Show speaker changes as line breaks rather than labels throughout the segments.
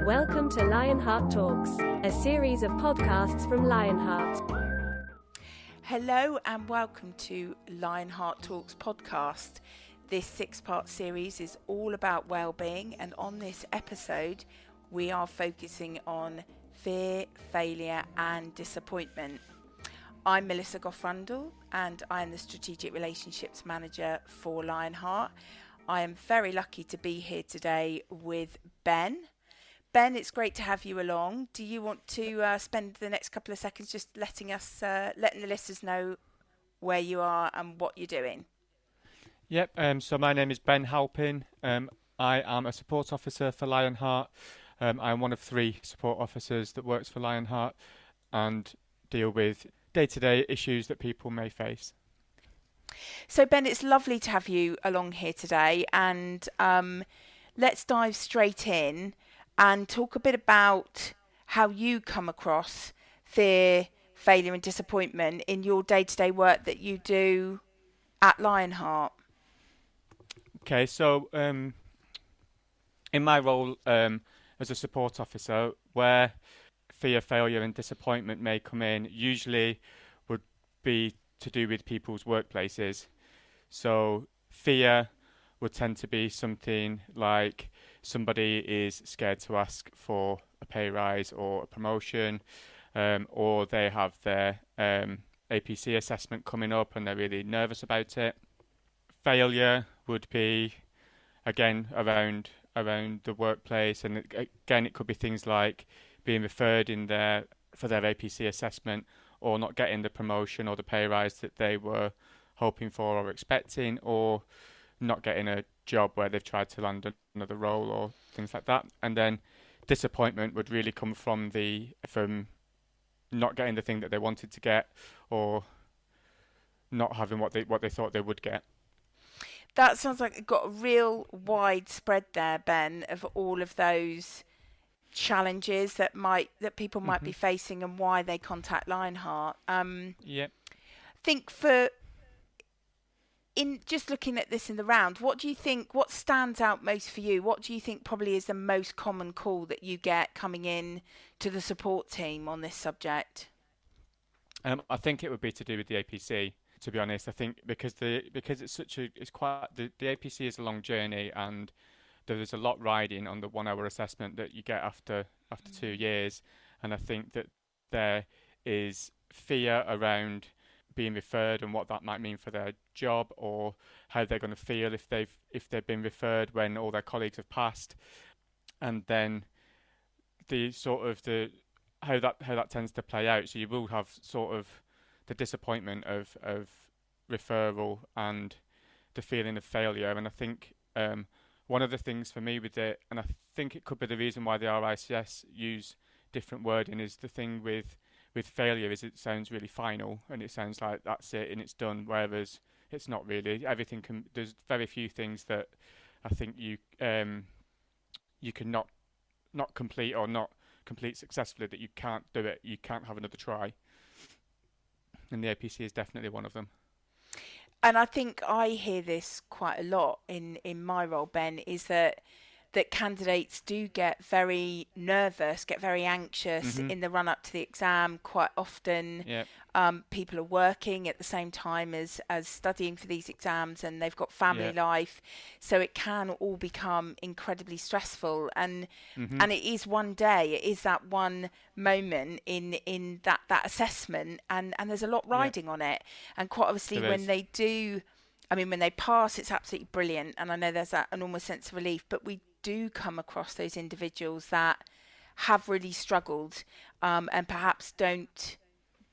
Welcome to LionHeart Talks, a series of podcasts from LionHeart.
Hello and welcome to LionHeart Talks podcast. This 6-part series is all about well-being, and on this episode we are focusing on fear, failure and disappointment. I'm Melissa Gough-Rundle and I am the Strategic Relationships Manager for LionHeart. I am very lucky to be here today with Ben. Ben, it's great to have you along. Do you want to spend the next couple of seconds just letting the listeners know where you are and what you're doing?
Yep, so my name is Ben Halpin. I am a support officer for LionHeart. I'm one of 3 support officers that works for LionHeart and deal with day-to-day issues that people may face.
So Ben, it's lovely to have you along here today, and let's dive straight in and talk a bit about how you come across fear, failure and disappointment in your day-to-day work that you do at LionHeart.
Okay, so in my role as a support officer, where fear, failure and disappointment may come in, usually would be to do with people's workplaces. So fear would tend to be something like somebody is scared to ask for a pay rise or a promotion, or they have their APC assessment coming up and they're really nervous about it. Failure would be, again, around the workplace, and again, it could be things like being referred for their APC assessment, or not getting the promotion or the pay rise that they were hoping for or expecting, or not getting a job where they've tried to land another role or things like that. And then disappointment would really come from not getting the thing that they wanted to get, or not having what they thought they would get.
That sounds like it got a real wide spread there, Ben, of all of those challenges that people might be facing and why they contact LionHeart.
Yep.
I think in just looking at this in the round, what stands out most for you? What do you think probably is the most common call that you get coming in to the support team on this subject?
I think it would be to do with the APC. To be honest, I think because the APC is a long journey, and there is a lot riding on the 1-hour assessment that you get after 2 years, and I think that there is fear around being referred and what that might mean for their job, or how they're going to feel if they've been referred when all their colleagues have passed, and then how that tends to play out. So you will have sort of the disappointment of referral and the feeling of failure. And I think one of the things for me with it, and I think it could be the reason why the RICS use different wording, is the thing with failure is it sounds really final, and it sounds like that's it and it's done, whereas it's not really. There's very few things that I think you can not complete or not complete successfully, that you can't do it, you can't have another try. And the APC is definitely one of them.
And I think I hear this quite a lot in my role, Ben, is that candidates do get very nervous, get very anxious in the run-up to the exam. Quite often, people are working at the same time as studying for these exams, and they've got family life, so it can all become incredibly stressful. And it is one day, it is that one moment in that assessment, and there's a lot riding on it. And quite obviously, when they pass, it's absolutely brilliant, and I know there's that enormous sense of relief, but we do come across those individuals that have really struggled, and perhaps don't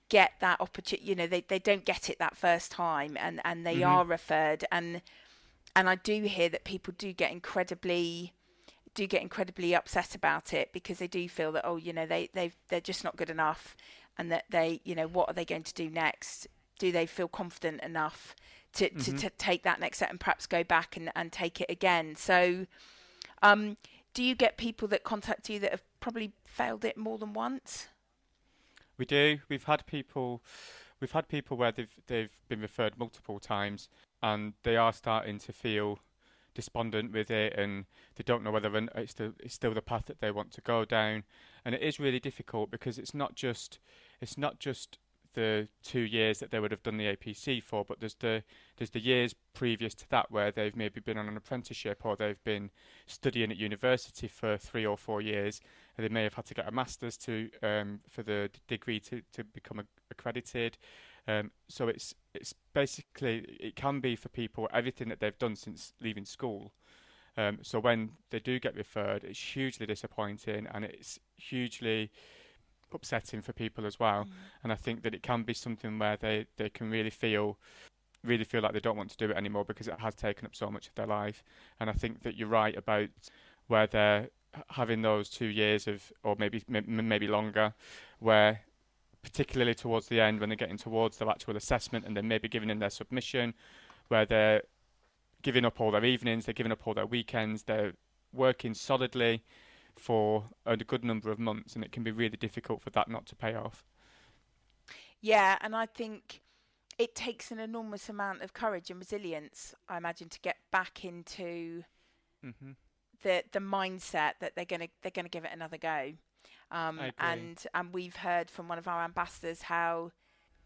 get that opportunity. They don't get it that first time, and they are referred, and I do hear that people do get incredibly upset about it, because they do feel that they're just not good enough, and that what are they going to do next? Do they feel confident enough to take that next step and perhaps go back and take it again? So do you get people that contact you that have probably failed it more than once?
We do. We've had people where they've been referred multiple times, and they are starting to feel despondent with it, and they don't know whether it's still the path that they want to go down. And it is really difficult because it's not just the 2 years that they would have done the APC for, but there's the years previous to that where they've maybe been on an apprenticeship, or they've been studying at university for 3 or 4 years, and they may have had to get a master's for the degree to become accredited. So it's basically, it can be for people everything that they've done since leaving school. So when they do get referred, it's hugely disappointing, and it's hugely upsetting for people as well. And I think that it can be something where they can really feel like they don't want to do it anymore because it has taken up so much of their life. And I think that you're right about where they're having those 2 years of, or maybe longer, where particularly towards the end when they're getting towards their actual assessment and they're maybe giving in their submission, where they're giving up all their evenings, they're giving up all their weekends, they're working solidly for a good number of months, and it can be really difficult for that not to pay off.
Yeah, and I think it takes an enormous amount of courage and resilience, I imagine, to get back into the mindset that they're gonna give it another go. And we've heard from one of our ambassadors how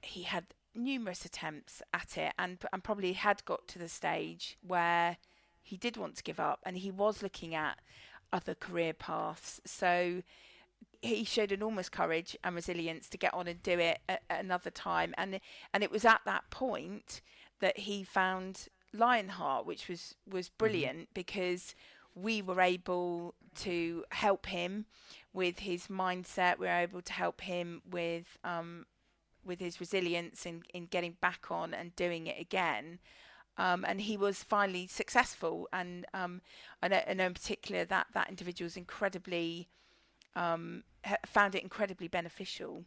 he had numerous attempts at it, and probably had got to the stage where he did want to give up, and he was looking at other career paths. So he showed enormous courage and resilience to get on and do it at another time, and it was at that point that he found LionHeart, which was brilliant, because we were able to help him with his mindset. We were able to help him with his resilience in getting back on and doing it again. And he was finally successful. And I know in particular that individual is incredibly found it incredibly beneficial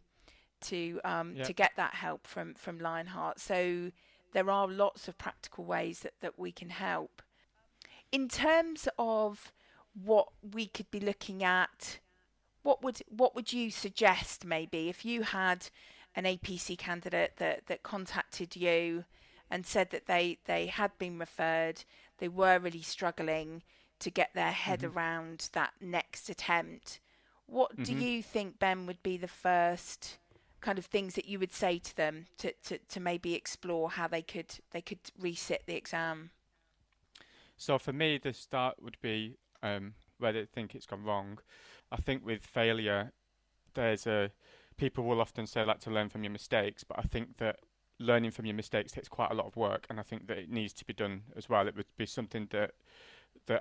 to get that help from LionHeart. So there are lots of practical ways that we can help. In terms of what we could be looking at, what would you suggest, maybe, if you had an APC candidate that contacted you and said that they had been referred, they were really struggling to get their head around that next attempt. What do you think, Ben, would be the first kind of things that you would say to them to maybe explore how they could resit the exam?
So for me, the start would be where they think it's gone wrong. I think with failure, people will often say like to learn from your mistakes, but I think that learning from your mistakes takes quite a lot of work, and I think that it needs to be done as well. It would be something that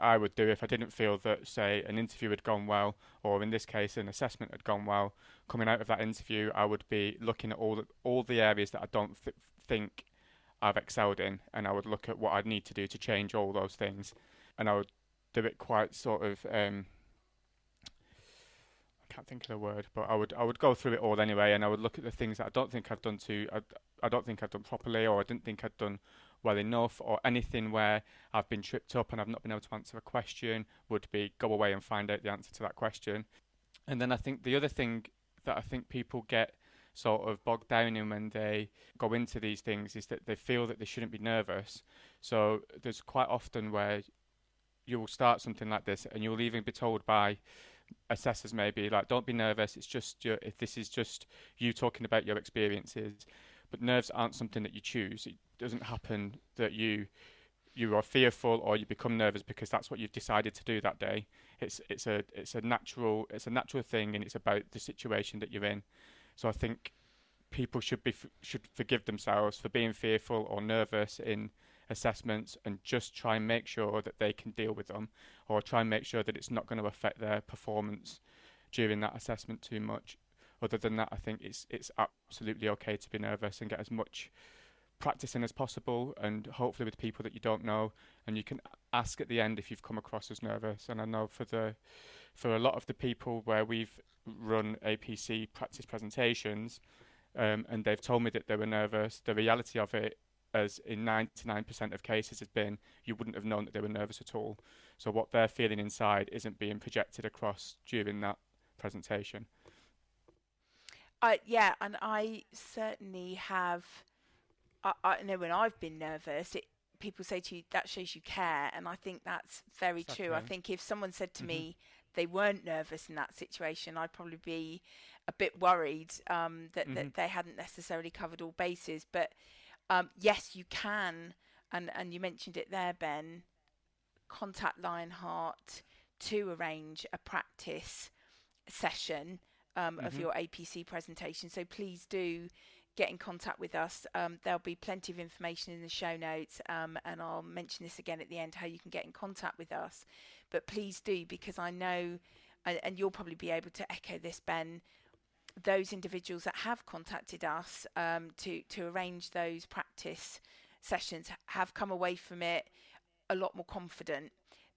I would do if I didn't feel that, say, an interview had gone well, or in this case, an assessment had gone well. Coming out of that interview, I would be looking at all the areas that I don't think I've excelled in, and I would look at what I'd need to do to change all those things, and I would do it quite sort of I can't think of the word, but I would go through it all anyway, and I would look at the things that I don't think I've done properly, or I didn't think I'd done well enough, or anything where I've been tripped up and I've not been able to answer a question. Would be go away and find out the answer to that question. And then I think the other thing that I think people get sort of bogged down in when they go into these things is that they feel that they shouldn't be nervous. So there's quite often where you will start something like this and you'll even be told by assessors maybe like, don't be nervous, it's just if this is just you talking about your experiences. But nerves aren't something that you choose. It doesn't happen that you are fearful or you become nervous because that's what you've decided to do that day. It's a natural thing, and it's about the situation that you're in. So I think people should forgive themselves for being fearful or nervous in assessments, and just try and make sure that they can deal with them, or try and make sure that it's not going to affect their performance during that assessment too much. Other than that, I think it's absolutely okay to be nervous and get as much practice in as possible, and hopefully with people that you don't know, and you can ask at the end if you've come across as nervous. And I know for a lot of the people where we've run APC practice presentations, and they've told me that they were nervous, the reality of it, as in 99% of cases, has been you wouldn't have known that they were nervous at all. So what they're feeling inside isn't being projected across during that presentation.
Yeah, and I certainly have. I know when I've been nervous, people say to you, that shows you care, and I think that's very true. I think if someone said to me they weren't nervous in that situation, I'd probably be a bit worried that they hadn't necessarily covered all bases. But yes, you can, and you mentioned it there, Ben, contact LionHeart to arrange a practice session of your APC presentation. So please do get in contact with us. There'll be plenty of information in the show notes, and I'll mention this again at the end, how you can get in contact with us. But please do, because I know, and you'll probably be able to echo this, Ben, those individuals that have contacted us to arrange those practice sessions have come away from it a lot more confident,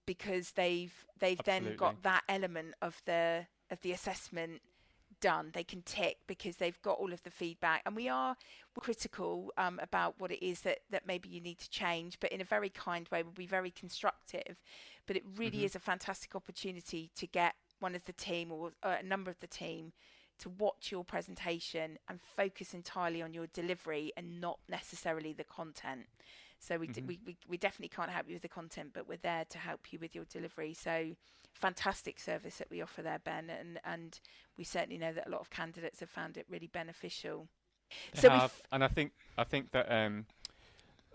because they've then got that element of the assessment done. They can tick because they've got all of the feedback, and we're critical about what it is that maybe you need to change, but in a very kind way. We'll be very constructive, but it really is a fantastic opportunity to get one of the team or a number of the team to watch your presentation and focus entirely on your delivery and not necessarily the content. So we definitely can't help you with the content, but we're there to help you with your delivery. So fantastic service that we offer there, Ben, and we certainly know that a lot of candidates have found it really beneficial.
And I think that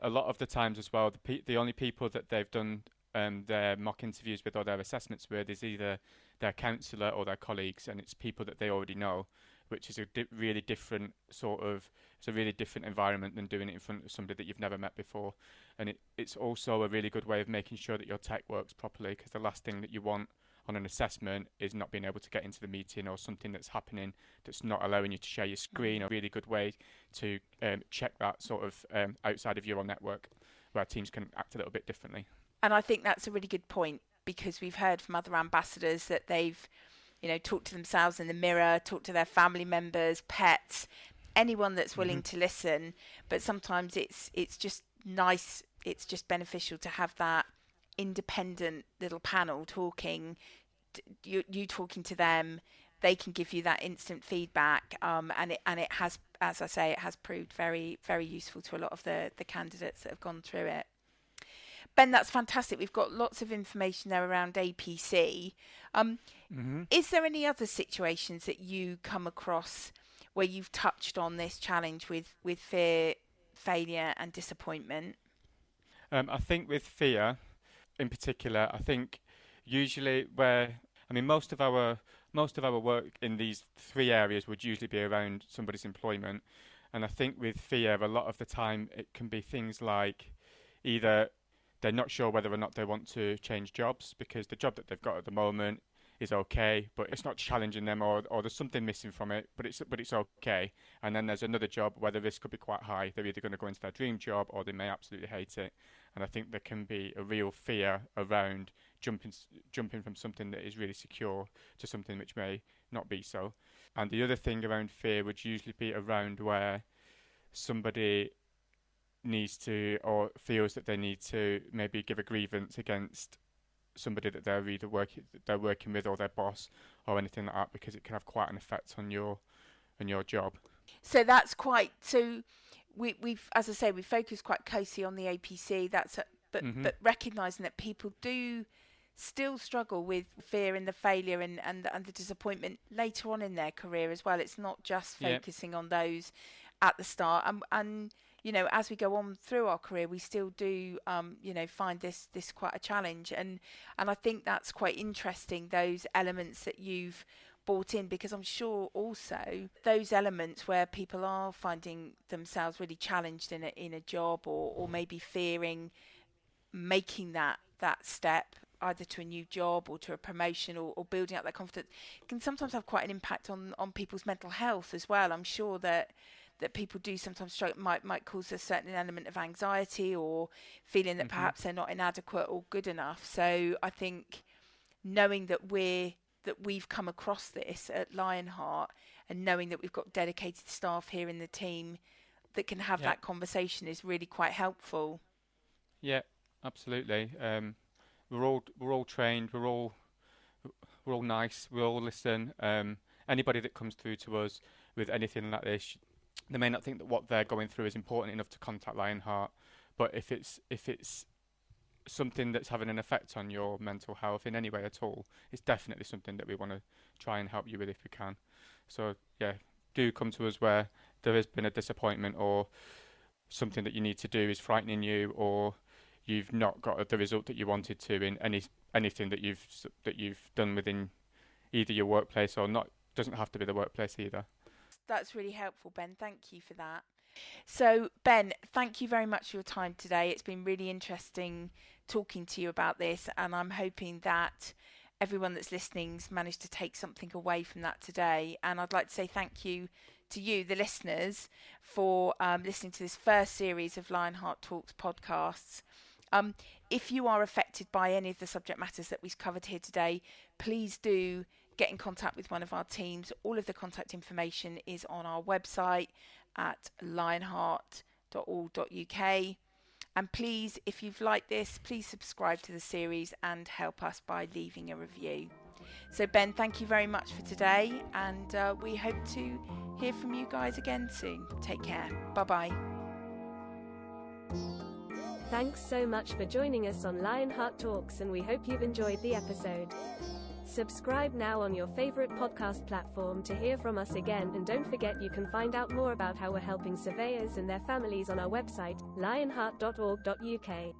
a lot of the times as well, the only people that they've done their mock interviews with or their assessments with is either their counsellor or their colleagues, and it's people that they already know, which is a really different it's a really different environment than doing it in front of somebody that you've never met before. And it's also a really good way of making sure that your tech works properly, because the last thing that you want on an assessment is not being able to get into the meeting, or something that's happening that's not allowing you to share your screen. A really good way to check that sort of outside of your own network, where teams can act a little bit differently.
And I think that's a really good point, because we've heard from other ambassadors that they've, talked to themselves in the mirror, talked to their family members, pets, anyone that's willing to listen. But sometimes it's just nice, it's just beneficial to have that independent little panel talking, you talking to them. They can give you that instant feedback, and it has, as I say, it has proved very, very useful to a lot of the candidates that have gone through it. Ben, that's fantastic. We've got lots of information there around APC. Is there any other situations that you come across where you've touched on this challenge with fear, failure and disappointment?
I think with fear in particular, I think usually most of our work in these three areas would usually be around somebody's employment. And I think with fear, a lot of the time it can be things like either they're not sure whether or not they want to change jobs, because the job that they've got at the moment is okay, but it's not challenging them, or there's something missing from it, but it's okay. And then there's another job where the risk could be quite high. They're either going to go into their dream job, or they may absolutely hate it. And I think there can be a real fear around jumping from something that is really secure to something which may not be so. And the other thing around fear would usually be around where somebody needs to, or feels that they need to, maybe give a grievance against somebody that they're working with, or their boss, or anything like that, because it can have quite an effect on your job.
So that's quite. So we've, as I say, we focus quite closely on the APC. But recognising that people do still struggle with fear and the failure and the disappointment later on in their career as well. It's not just focusing on those at the start, and as we go on through our career, we still do find this quite a challenge, and I think that's quite interesting, those elements that you've brought in, because I'm sure also those elements where people are finding themselves really challenged in a job, or maybe fearing making that step either to a new job or to a promotion, or building up that confidence, can sometimes have quite an impact on people's mental health as well. I'm sure that people do sometimes struggle, might cause a certain element of anxiety, or feeling that perhaps they're not inadequate or good enough. So I think knowing that we've come across this at LionHeart, and knowing that we've got dedicated staff here in the team that can have that conversation is really quite helpful. Yeah,
absolutely. We're all trained. We're all nice. We all listen. Anybody that comes through to us with anything like this, they may not think that what they're going through is important enough to contact LionHeart, But if it's something that's having an effect on your mental health in any way at all, it's definitely something that we want to try and help you with if we can. So yeah, do come to us where there has been a disappointment, or something that you need to do is frightening you, or you've not got the result that you wanted to in anything that you've done within either your workplace or not. Doesn't have to be the workplace either.
That's really helpful, Ben. Thank you for that. So, Ben, thank you very much for your time today. It's been really interesting talking to you about this, and I'm hoping that everyone that's listening's managed to take something away from that today. And I'd like to say thank you to you, the listeners, for listening to this first series of LionHeart Talks podcasts. If you are affected by any of the subject matters that we've covered here today, please do get in contact with one of our teams. All of the contact information is on our website at lionheart.org.uk. And please, if you've liked this, please subscribe to the series and help us by leaving a review. So Ben, thank you very much for today, and we hope to hear from you guys again soon. Take care. Bye-bye.
Thanks so much for joining us on LionHeart Talks, and we hope you've enjoyed the episode. Subscribe now on your favorite podcast platform to hear from us again, and don't forget you can find out more about how we're helping surveyors and their families on our website, lionheart.org.uk.